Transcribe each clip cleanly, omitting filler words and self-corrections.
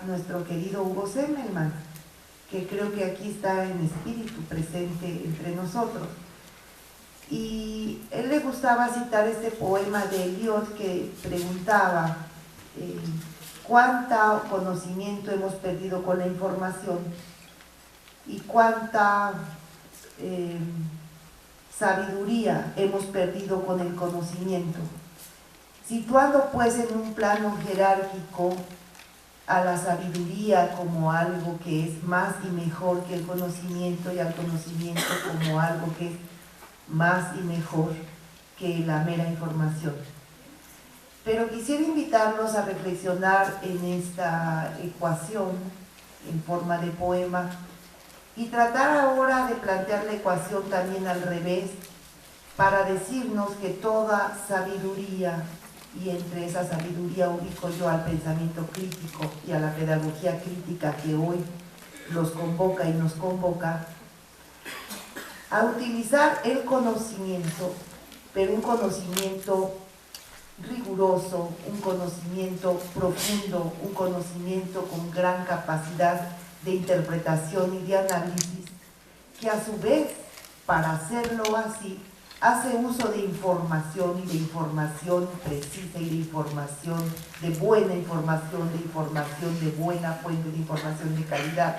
nuestro querido Hugo Semmelmann, que creo que aquí está en espíritu presente entre nosotros. Y él le gustaba citar este poema de Eliot que preguntaba cuánto conocimiento hemos perdido con la información y cuánta sabiduría hemos perdido con el conocimiento, situando pues en un plano jerárquico a la sabiduría como algo que es más y mejor que el conocimiento, y al conocimiento como algo que es más y mejor que la mera información. Pero quisiera invitarlos a reflexionar en esta ecuación en forma de poema y tratar ahora de plantear la ecuación también al revés, para decirnos que toda sabiduría, y entre esa sabiduría ubico yo al pensamiento crítico y a la pedagogía crítica que hoy los convoca y nos convoca, a utilizar el conocimiento, pero un conocimiento riguroso, un conocimiento profundo, un conocimiento con gran capacidad de interpretación y de análisis, que a su vez, para hacerlo así, hace uso de información, y de información precisa, y de información, de buena información, de buena fuente, de información de calidad.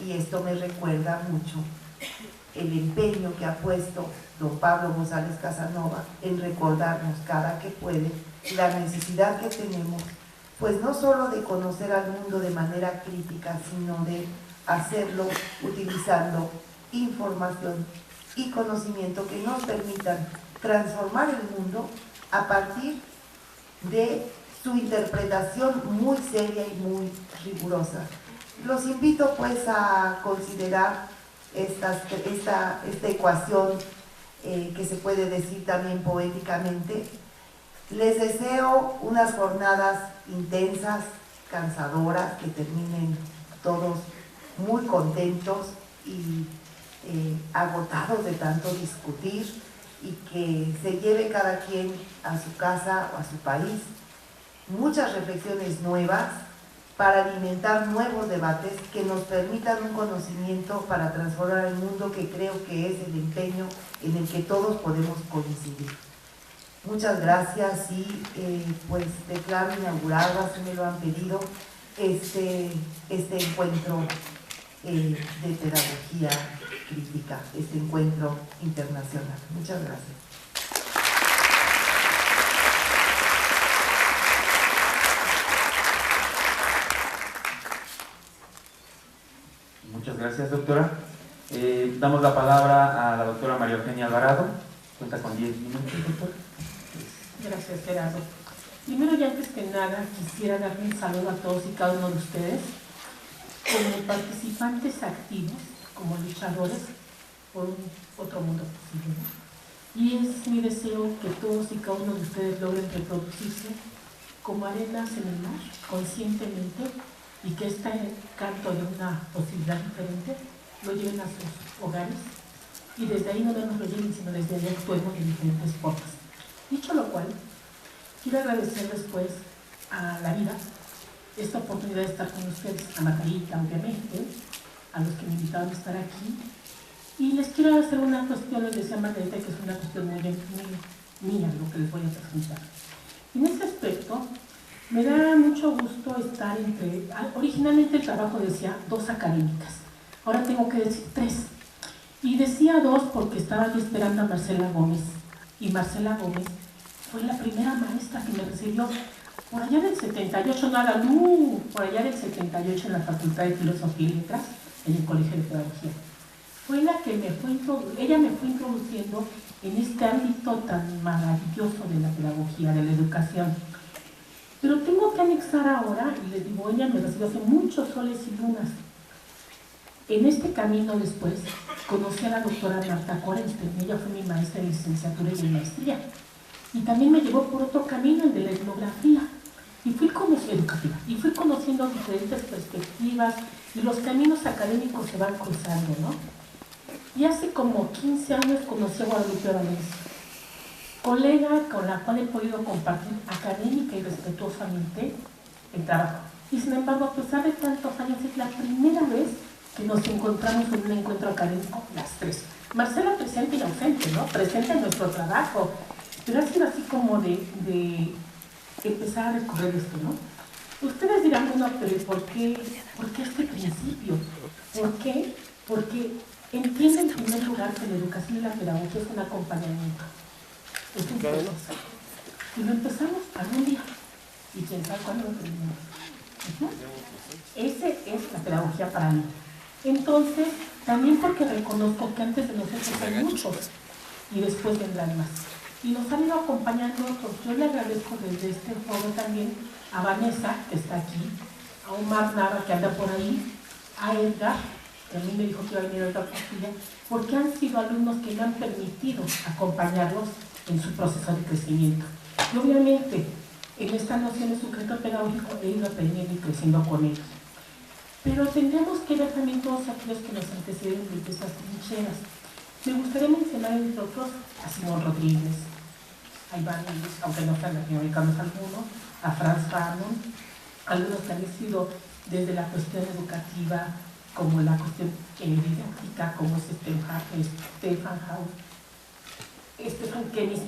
Y esto me recuerda mucho el empeño que ha puesto don Pablo González Casanova en recordarnos cada que puede la necesidad que tenemos, pues no solo de conocer al mundo de manera crítica, sino de hacerlo utilizando información y conocimiento que nos permitan transformar el mundo a partir de su interpretación muy seria y muy rigurosa. Los invito pues a considerar esta ecuación que se puede decir también poéticamente. Les deseo unas jornadas intensas, cansadoras, que terminen todos muy contentos y agotados de tanto discutir, y que se lleve cada quien a su casa o a su país muchas reflexiones nuevas para alimentar nuevos debates que nos permitan un conocimiento para transformar el mundo, que creo que es el empeño en el que todos podemos coincidir. Muchas gracias y pues declaro inaugurado, así me lo han pedido, este encuentro de pedagogía crítica, este encuentro internacional. Muchas gracias. Muchas gracias, doctora. Damos la palabra a la doctora María Eugenia Alvarado. Cuenta con 10 minutos, doctora. Gracias, Gerardo. Primero y antes que nada, quisiera darle un saludo a todos y cada uno de ustedes como participantes activos, como luchadores por un otro mundo posible, ¿no? Y es mi deseo que todos y cada uno de ustedes logren reproducirse como arenas en el mar, conscientemente, y que este canto de una posibilidad diferente lo lleven a sus hogares, y desde ahí no nos lo lleven, sino desde ahí actuemos de diferentes formas. Dicho lo cual, quiero agradecer después a la vida esta oportunidad de estar con ustedes, a Margarita, obviamente, a los que me invitaron a estar aquí, y les quiero hacer una cuestión. Les decía a Margarita que es una cuestión muy mía lo que les voy a presentar. En ese aspecto, me da mucho gusto estar entre, originalmente el trabajo decía 2 académicas, ahora tengo que decir 3, y decía 2 porque estaba yo esperando a Marcela Gómez, y Marcela Gómez fue la primera maestra que me recibió por allá del 78, por allá del 78 en la Facultad de Filosofía y Letras, en el Colegio de Pedagogía. Fue la que ella me fue introduciendo en este ámbito tan maravilloso de la pedagogía, de la educación. Pero tengo que anexar ahora, y les digo, ella me recibió hace muchos soles y lunas. En este camino después conocí a la doctora Marta Korenstein. Ella fue mi maestra de licenciatura y de maestría. Y también me llevó por otro camino, el de la etnografía. Y fui conociendo diferentes perspectivas, y los caminos académicos se van cruzando, ¿no? Y hace como 15 años conocí a Guadalupe Valencia, colega con la cual he podido compartir académica y respetuosamente el trabajo. Y sin embargo, a pesar de tantos años, es la primera vez que nos encontramos en un encuentro académico las tres. Marcela presente y ausente, ¿no? Presente en nuestro trabajo. Pero ha sido así como de empezar a recorrer esto, ¿no? Ustedes dirán, bueno, pero ¿por qué este principio? ¿Por qué? Porque entienden en primer lugar que la educación y la pedagogía es un acompañamiento. Es un proceso. Y lo empezamos algún día. Y quién sabe cuándo lo terminamos. Esa es la pedagogía para mí. Entonces, también porque reconozco que antes de nosotros hay muchos y después vendrán más. Y nos han ido acompañando otros. Yo le agradezco desde este foro también a Vanessa, que está aquí, a Omar Nava, que anda por ahí, a Edgar, que a mí me dijo que iba a venir a otra partida, porque han sido alumnos que me han permitido acompañarlos en su proceso de crecimiento. Y obviamente, en esta noción de sujeto pedagógico he ido aprendiendo y creciendo con ellos. Pero tendríamos que ver también todos aquellos que nos anteceden desde estas trincheras. Me gustaría mencionar entre otros a Simón Rodríguez, a Iván, aunque no sean latinoamericanos algunos, a Franz Fanon, algunos que han sido desde la cuestión educativa, como la cuestión didáctica, como es Stefan Kemis,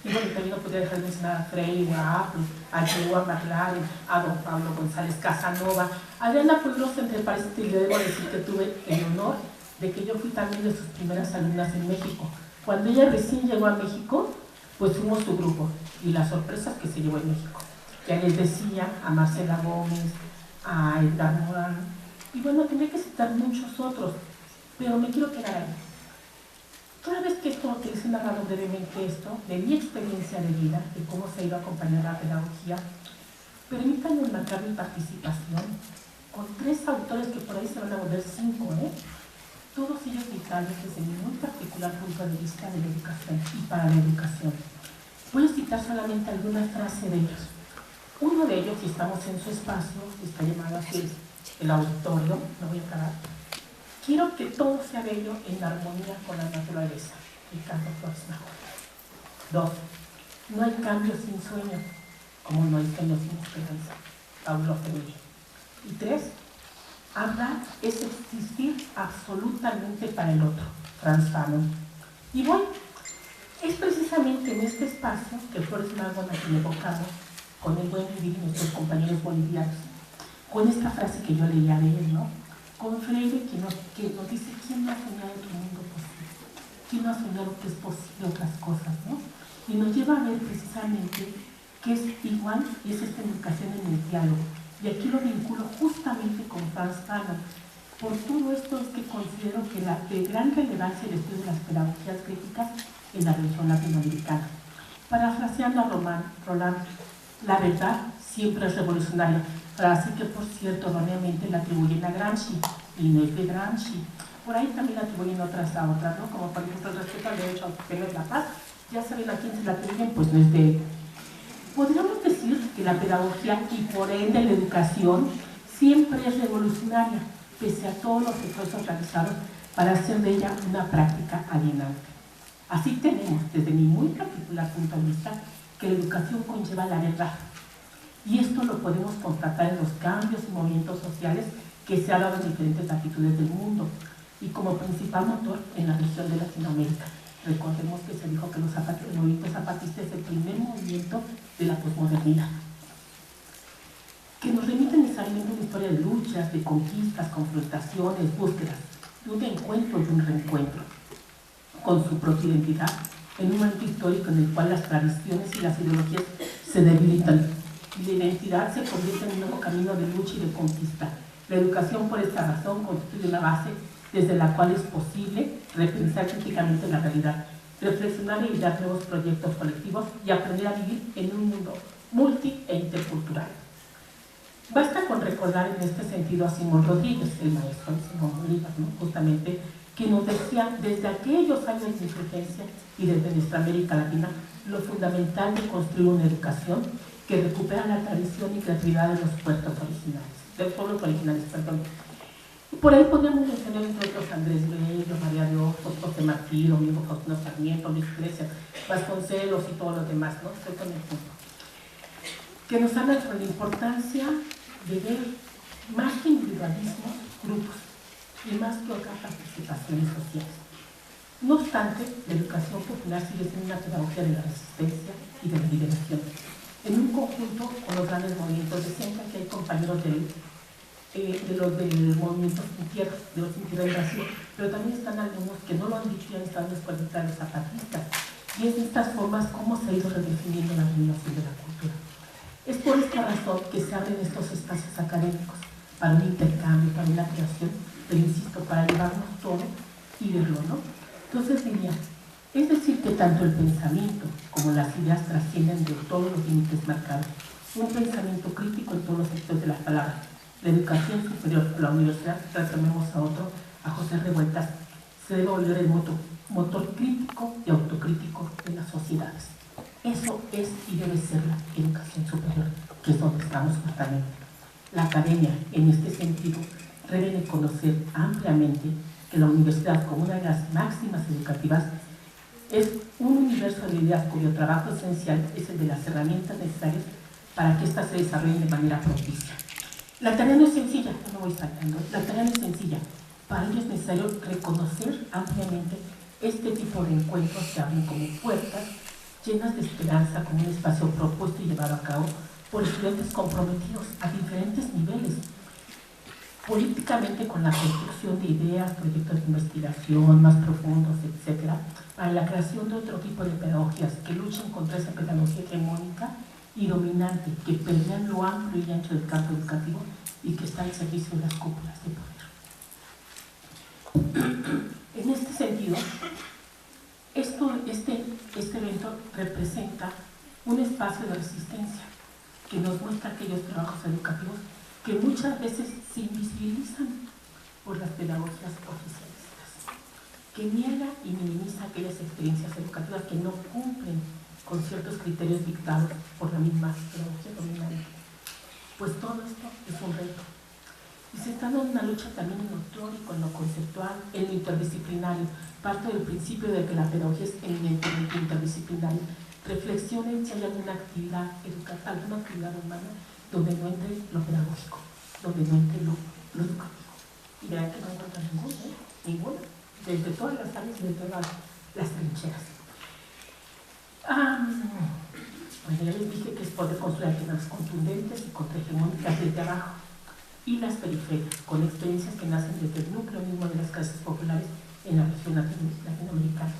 y bueno, también no podría dejar de mencionar a Freire, a Apple, a Joa McLaren, a don Pablo González Casanova, a Adriana Pulos, entre paréntesis, y le debo decir que tuve el honor de que yo fui también de sus primeras alumnas en México. Cuando ella recién llegó a México, pues fuimos su grupo, y las sorpresas que se llevó en México. Ya les decía, a Marcela Gómez, a Edgar Morán, y bueno, tendría que citar muchos otros, pero me quiero quedar ahí. Toda vez que les he narrado brevemente esto, de mi experiencia de vida, de cómo se ha ido a acompañar la pedagogía, permítanme marcar mi participación con tres autores que por ahí se van a volver 5, todos ellos vitales desde mi muy particular punto de vista de la educación y para la educación. Voy a citar solamente alguna frase de ellos. Uno de ellos, si estamos en su espacio, está llamado así el auditorio, no voy a acabar. Quiero que todo sea bello en armonía con la naturaleza. Ricardo Flores Magón. 2. No hay cambio sin sueño, como no hay sueño sin esperanza. Paulo Freire. Y 3. Hablar es existir absolutamente para el otro. Franz Fanon. Y bueno, es precisamente en este espacio que Flores Magón ha evocado con el buen vivir de nuestros compañeros bolivianos, con esta frase que yo leía de él, ¿no? Con Freire que nos dice quién no ha soñado que el mundo posible, quién no ha soñado que es posible otras cosas, ¿no? Y nos lleva a ver precisamente que es igual y es esta educación en el diálogo. Y aquí lo vinculo justamente con Franz Fanon. Por todo esto es que considero que de gran relevancia el estudio de las pedagogías críticas en la región latinoamericana. Parafraseando a Roland, la verdad siempre es revolucionaria. Frase que, por cierto, erróneamente la atribuyen a Gramsci, y no es de Gramsci. Por ahí también la atribuyen otras a otras, ¿no? Como por ejemplo el respeto al derecho a tener la paz. Ya saben a quién se la atribuyen, pues no es de él. Podríamos decir que la pedagogía y por ende la educación siempre es revolucionaria, pese a todos los esfuerzos realizados para hacer de ella una práctica alienante. Así tenemos, desde mi muy particular punto de vista, que la educación conlleva la verdad. Y esto lo podemos constatar en los cambios y movimientos sociales que se han dado en diferentes latitudes del mundo y como principal motor en la región de Latinoamérica. Recordemos que se dijo que el movimiento zapatista es el primer movimiento de la posmodernidad, que nos remite necesariamente a una historia de luchas, de conquistas, confrontaciones, búsquedas, de un encuentro y un reencuentro con su propia identidad en un momento histórico en el cual las tradiciones y las ideologías se debilitan y la identidad se convierte en un nuevo camino de lucha y de conquista. La educación, por esta razón, constituye una base desde la cual es posible repensar críticamente la realidad, reflexionar y idear nuevos proyectos colectivos y aprender a vivir en un mundo multi e intercultural. Basta con recordar en este sentido a Simón Rodríguez, el maestro de Simón Bolívar, ¿no? Justamente, que nos decía desde aquellos años de insurgencia y desde nuestra América Latina lo fundamental de construir una educación que recupera la tradición y creatividad de los pueblos originales, Y por ahí podemos mencionar entre otros Andrés Bello, María de Ojos, José Martí, Domingo Faustino Sarmiento, Luis Iglesias, Vasconcelos y todos los demás, ¿no? Estoy con el punto. Que nos hablan sobre la importancia de ver más que individualismos, grupos, y más que otras participaciones sociales. No obstante, la educación popular sigue siendo una pedagogía de la resistencia y de la liberación. En un conjunto con los grandes movimientos, decían que aquí hay compañeros de los del movimiento Sin Tierra, de los Sin Tierra en Brasil, pero también están algunos que no lo han dicho y han estado en la escuelita de los zapatistas. Y es de estas formas cómo se ha ido redefiniendo la renovación de la cultura. Es por esta razón que se abren estos espacios académicos para un intercambio, para una creación, pero insisto, para llevarnos todo y verlo, ¿no? Entonces diría, es decir que tanto el pensamiento como las ideas trascienden de todos los límites marcados. Un pensamiento crítico en todos los aspectos de las palabras. La educación superior, la universidad, retomemos a otro, a José Revueltas, se debe volver el motor crítico y autocrítico de las sociedades. Eso es y debe ser la educación superior, que es donde estamos justamente. La academia, en este sentido, debe de conocer ampliamente que la universidad, como una de las máximas educativas, es un universo de ideas cuyo trabajo esencial es el de las herramientas necesarias para que éstas se desarrollen de manera propicia. La tarea no es sencilla, no me voy saltando, la tarea no es sencilla. Para ello es necesario reconocer ampliamente este tipo de encuentros que abren como puertas llenas de esperanza, como un espacio propuesto y llevado a cabo por estudiantes comprometidos a diferentes niveles, políticamente con la construcción de ideas, proyectos de investigación más profundos, etc., para la creación de otro tipo de pedagogías que luchen contra esa pedagogía hegemónica y dominante que permean lo amplio y ancho del campo educativo y que está al servicio de las cúpulas de poder. En este sentido, este evento representa un espacio de resistencia que nos muestra aquellos trabajos educativos que muchas veces se invisibilizan por las pedagogías oficialistas, que niega y minimiza aquellas experiencias educativas que no cumplen con ciertos criterios dictados por la misma pedagogía dominante. Pues todo esto es un reto. Y se está dando una lucha también en lo teórico, en lo conceptual, en lo interdisciplinario. Parte del principio de que la pedagogía es eminentemente interdisciplinaria. Reflexionen si hay alguna actividad educativa, alguna actividad humana donde no entre lo pedagógico, donde no entre lo educativo. Y verán que no encuentran ninguna, desde todas las áreas y de todas las trincheras. Bueno, ya les dije que es poder construir alternativas contundentes y contrahegemónicas desde abajo, y las periferias, con experiencias que nacen desde el núcleo mismo de las clases populares en la región latinoamericana.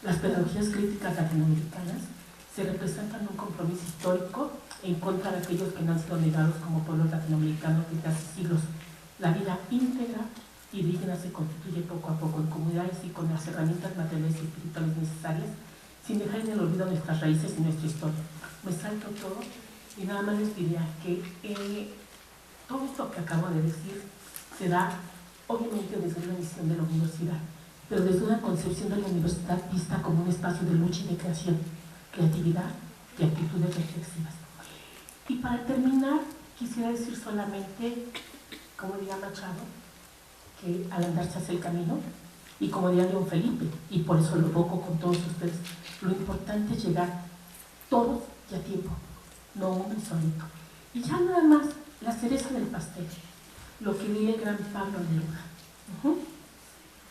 Las pedagogías críticas latinoamericanas se representan un compromiso histórico en contra de aquellos que no han sido negados como pueblos latinoamericanos desde hace siglos. La vida íntegra y digna se constituye poco a poco en comunidades y con las herramientas materiales y espirituales necesarias, sin dejar en el olvido nuestras raíces y nuestra historia. Me salto todo y nada más les diría que todo esto que acabo de decir se da obviamente desde una visión de la universidad, pero desde una concepción de la universidad vista como un espacio de lucha y de creación, creatividad y actitudes reflexivas. Y para terminar, quisiera decir solamente, como diría Machado, que al andar se hace el camino, y como diría León Felipe, y por eso lo evoco con todos ustedes, lo importante es llegar todos y a tiempo, no uno y solito. Y ya nada más, la cereza del pastel, lo que diría el gran Pablo Neruda.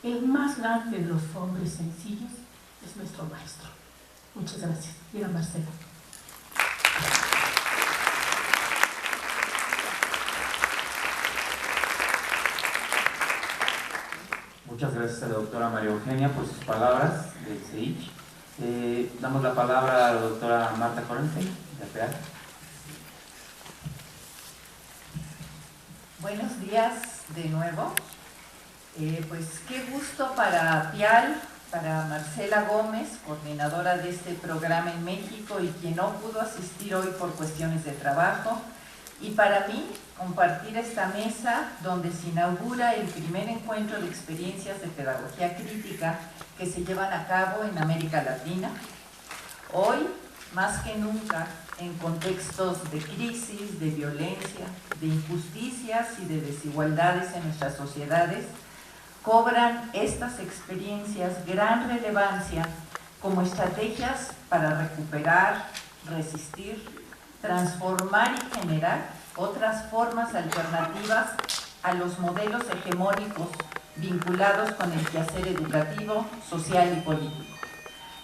El más grande de los hombres sencillos es nuestro maestro. Muchas gracias. Mira, Marcela. Muchas gracias a la doctora María Eugenia por sus palabras del CEICH. Damos la palabra a la doctora Marta Corenstein, de PEAL. Buenos días de nuevo. Pues qué gusto para PIAL, para Marcela Gómez, coordinadora de este programa en México y quien no pudo asistir hoy por cuestiones de trabajo, y para mí compartir esta mesa donde se inaugura el primer encuentro de experiencias de pedagogía crítica que se llevan a cabo en América Latina. Hoy, más que nunca, en contextos de crisis, de violencia, de injusticias y de desigualdades en nuestras sociedades, cobran estas experiencias gran relevancia como estrategias para recuperar, resistir, transformar y generar otras formas alternativas a los modelos hegemónicos vinculados con el quehacer educativo, social y político.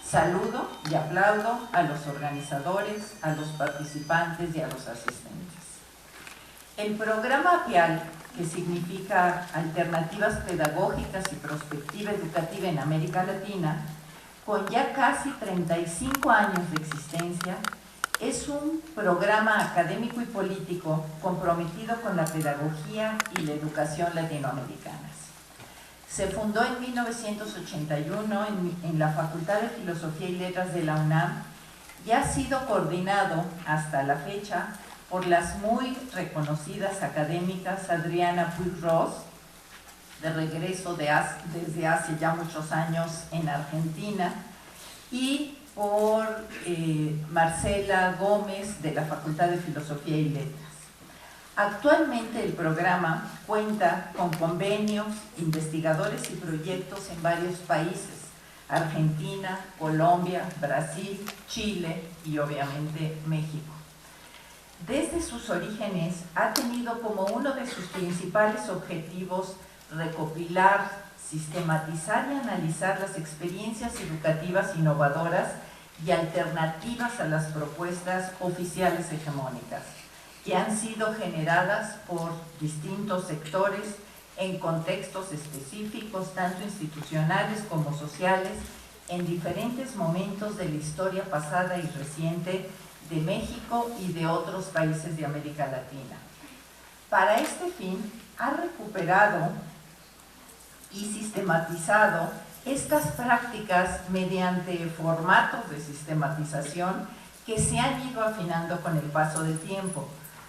Saludo y aplaudo a los organizadores, a los participantes y a los asistentes. El programa APIAL, que significa Alternativas Pedagógicas y Prospectiva Educativa en América Latina, con ya casi 35 años de existencia, es un programa académico y político comprometido con la pedagogía y la educación latinoamericanas. Se fundó en 1981 en la Facultad de Filosofía y Letras de la UNAM y ha sido coordinado hasta la fecha por las muy reconocidas académicas Adriana Puig-Ross, de regreso desde hace ya muchos años en Argentina, y por Marcela Gómez, de la Facultad de Filosofía y Letras. Actualmente el programa cuenta con convenios, investigadores y proyectos en varios países: Argentina, Colombia, Brasil, Chile y obviamente México. Desde sus orígenes ha tenido como uno de sus principales objetivos recopilar, sistematizar y analizar las experiencias educativas innovadoras y alternativas a las propuestas oficiales hegemónicas, que han sido generadas por distintos sectores en contextos específicos, tanto institucionales como sociales, en diferentes momentos de la historia pasada y reciente de México y de otros países de América Latina. Para este fin, ha recuperado y sistematizado estas prácticas mediante formatos de sistematización que se han ido afinando con el paso del tiempo,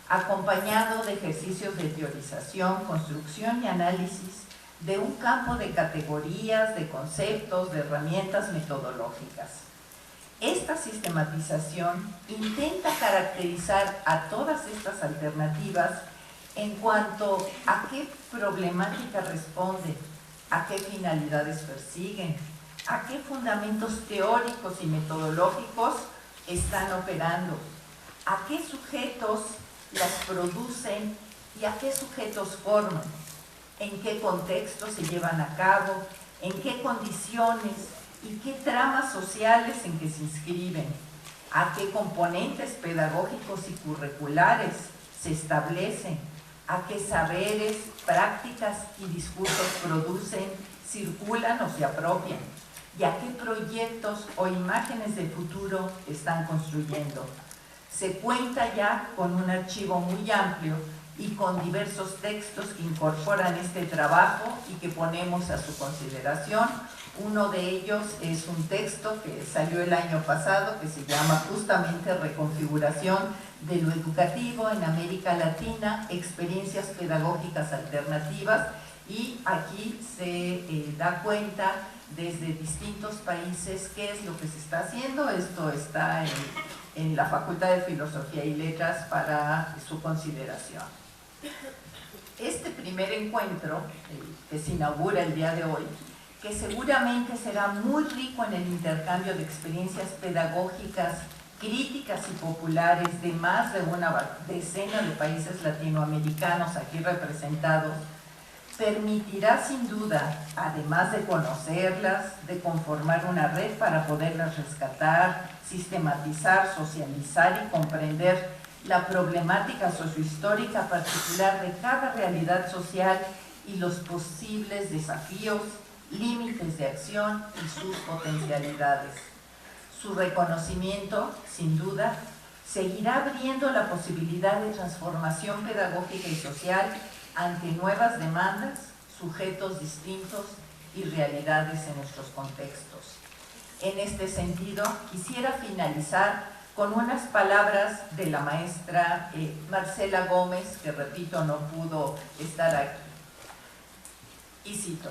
acompañado de ejercicios de teorización, construcción y análisis de un campo de categorías, de conceptos, de herramientas metodológicas. Esta sistematización intenta caracterizar a todas estas alternativas en cuanto a qué problemática responden, a qué finalidades persiguen, a qué fundamentos teóricos y metodológicos están operando, a qué sujetos las producen y a qué sujetos forman, en qué contextos se llevan a cabo, en qué condiciones y qué tramas sociales en que se inscriben, a qué componentes pedagógicos y curriculares se establecen, a qué saberes, prácticas y discursos producen, circulan o se apropian, y a qué proyectos o imágenes de futuro están construyendo. Se cuenta ya con un archivo muy amplio y con diversos textos que incorporan este trabajo y que ponemos a su consideración. Uno de ellos es un texto que salió el año pasado, que se llama justamente Reconfiguración de lo educativo en América Latina, experiencias pedagógicas alternativas, y aquí se da cuenta desde distintos países qué es lo que se está haciendo. Esto está en la Facultad de Filosofía y Letras para su consideración. Este primer encuentro, que se inaugura el día de hoy, que seguramente será muy rico en el intercambio de experiencias pedagógicas, críticas y populares de más de una decena de países latinoamericanos aquí representados, permitirá sin duda, además de conocerlas, de conformar una red para poderlas rescatar, sistematizar, socializar y comprender la problemática sociohistórica particular de cada realidad social y los posibles desafíos, límites de acción y sus potencialidades. Su reconocimiento, sin duda, seguirá abriendo la posibilidad de transformación pedagógica y social ante nuevas demandas, sujetos distintos y realidades en nuestros contextos. En este sentido, quisiera finalizar con unas palabras de la maestra Marcela Gómez, que repito, no pudo estar aquí. Y cito: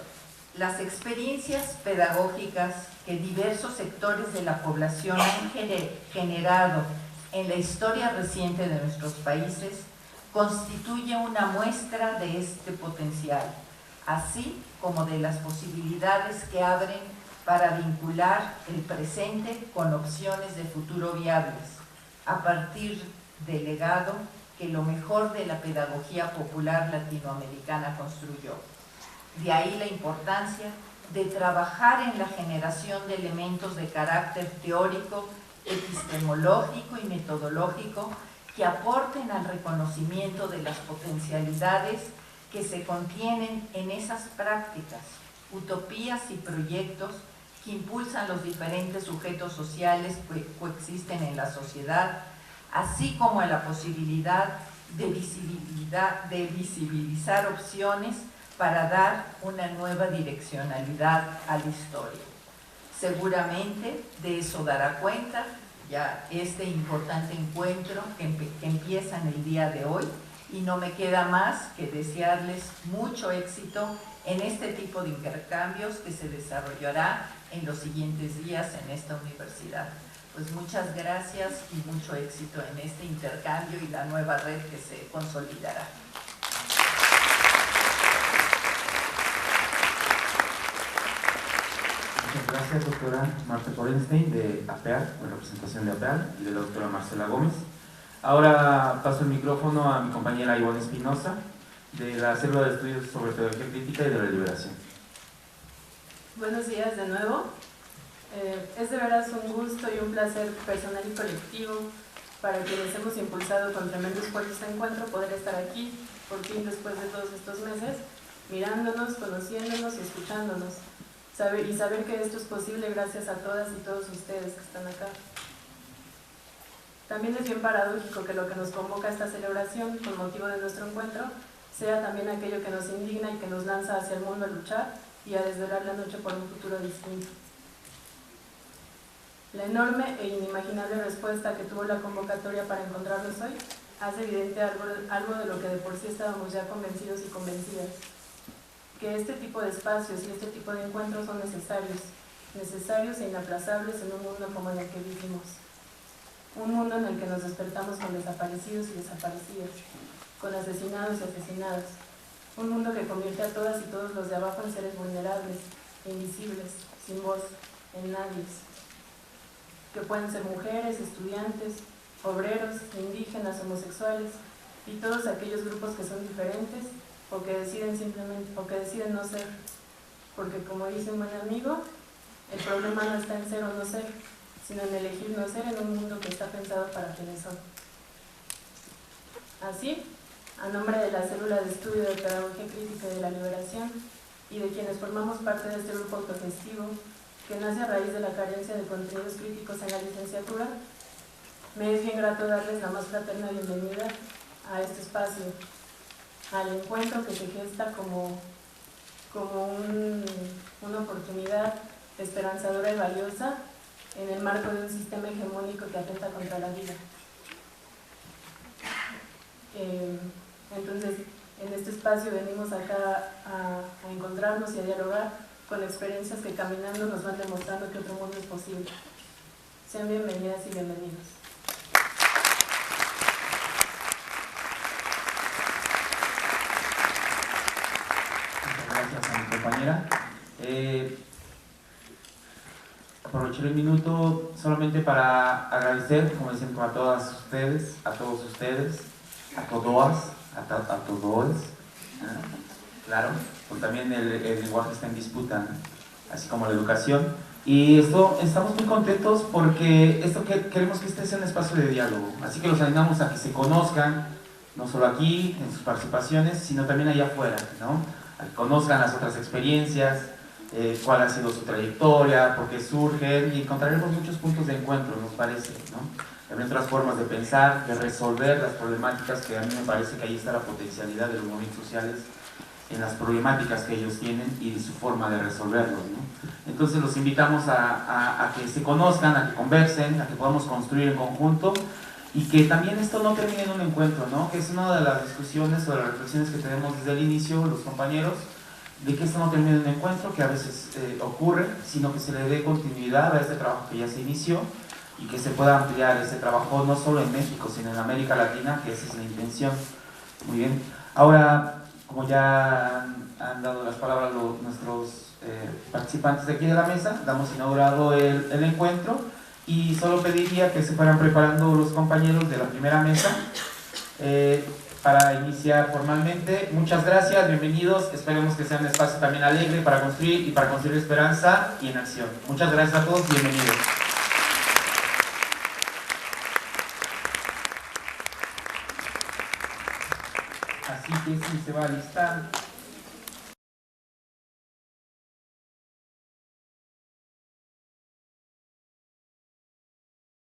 las experiencias pedagógicas que diversos sectores de la población han generado en la historia reciente de nuestros países constituye una muestra de este potencial, así como de las posibilidades que abren para vincular el presente con opciones de futuro viables, a partir del legado que lo mejor de la pedagogía popular latinoamericana construyó. De ahí la importancia de trabajar en la generación de elementos de carácter teórico, epistemológico y metodológico que aporten al reconocimiento de las potencialidades que se contienen en esas prácticas, utopías y proyectos que impulsan los diferentes sujetos sociales que coexisten en la sociedad, así como a la posibilidad de visibilizar opciones para dar una nueva direccionalidad a la historia. Seguramente de eso dará cuenta ya este importante encuentro que empieza en el día de hoy, y no me queda más que desearles mucho éxito en este tipo de intercambios que se desarrollará en los siguientes días en esta universidad. Pues muchas gracias y mucho éxito en este intercambio y la nueva red que se consolidará. Muchas gracias, doctora Marta Korenstein, de APEAL, en representación de APEAL, y de la doctora Marcela Gómez. Ahora paso el micrófono a mi compañera Ivonne Espinosa, de la Célula de Estudios sobre Pedagogía Crítica y de la Liberación. Buenos días de nuevo. Es de veras un gusto y un placer personal y colectivo para quienes hemos impulsado con tremendo esfuerzo este encuentro, poder estar aquí por fin después de todos estos meses, mirándonos, conociéndonos y escuchándonos. Y saber que esto es posible gracias a todas y todos ustedes que están acá. También es bien paradójico que lo que nos convoca a esta celebración con motivo de nuestro encuentro sea también aquello que nos indigna y que nos lanza hacia el mundo a luchar y a desvelar la noche por un futuro distinto. La enorme e inimaginable respuesta que tuvo la convocatoria para encontrarnos hoy hace evidente algo de lo que de por sí estábamos ya convencidos y convencidas, que este tipo de espacios y este tipo de encuentros son necesarios e inaplazables en un mundo como en el que vivimos. Un mundo en el que nos despertamos con desaparecidos y desaparecidas, con asesinados y asesinadas. Un mundo que convierte a todas y todos los de abajo en seres vulnerables, invisibles, sin voz, en nadies. Que pueden ser mujeres, estudiantes, obreros, indígenas, homosexuales y todos aquellos grupos que son diferentes o que deciden no ser. Porque como dice un buen amigo, el problema no está en ser o no ser, sino en elegir no ser en un mundo que está pensado para quienes son. Así, a nombre de la Célula de Estudio de Pedagogía Crítica y de la Liberación y de quienes formamos parte de este grupo autogestivo que nace a raíz de la carencia de contenidos críticos en la licenciatura, me es bien grato darles la más fraterna bienvenida a este espacio, al encuentro que se gesta como una oportunidad esperanzadora y valiosa en el marco de un sistema hegemónico que atenta contra la vida. Entonces, en este espacio venimos acá a encontrarnos y a dialogar con experiencias que caminando nos van demostrando que otro mundo es posible. Sean bienvenidas y bienvenidos. Muchas gracias a mi compañera. Aprovecharé el minuto solamente para agradecer, como dicen, a todas ustedes, a todos ustedes, a todas, a todos, claro, porque también el lenguaje está en disputa, así como la educación. Y estamos muy contentos porque queremos que este sea un espacio de diálogo, así que los animamos a que se conozcan, no solo aquí, en sus participaciones, sino también allá afuera, ¿no? A que conozcan las otras experiencias, cuál ha sido su trayectoria, por qué surgen, y encontraremos muchos puntos de encuentro, nos parece, ¿no? Hay otras formas de pensar, de resolver las problemáticas, que a mí me parece que ahí está la potencialidad de los movimientos sociales, en las problemáticas que ellos tienen y su forma de resolverlos, ¿no? Entonces los invitamos a que se conozcan, a que conversen, a que podamos construir en conjunto, y que también esto no termine en un encuentro, ¿no? Que es una de las discusiones o de las reflexiones que tenemos desde el inicio los compañeros, de que esto no termine en un encuentro, que a veces ocurre, sino que se le dé continuidad a este trabajo que ya se inició y que se pueda ampliar ese trabajo no solo en México, sino en América Latina, que esa es la intención. Muy bien. Ahora, como ya han dado las palabras nuestros participantes de aquí de la mesa, damos inaugurado el encuentro, y solo pediría que se fueran preparando los compañeros de la primera mesa Para iniciar formalmente, muchas gracias, bienvenidos, esperemos que sea un espacio también alegre para construir y para construir esperanza y en acción. Muchas gracias a todos y bienvenidos. Así que si se va a listar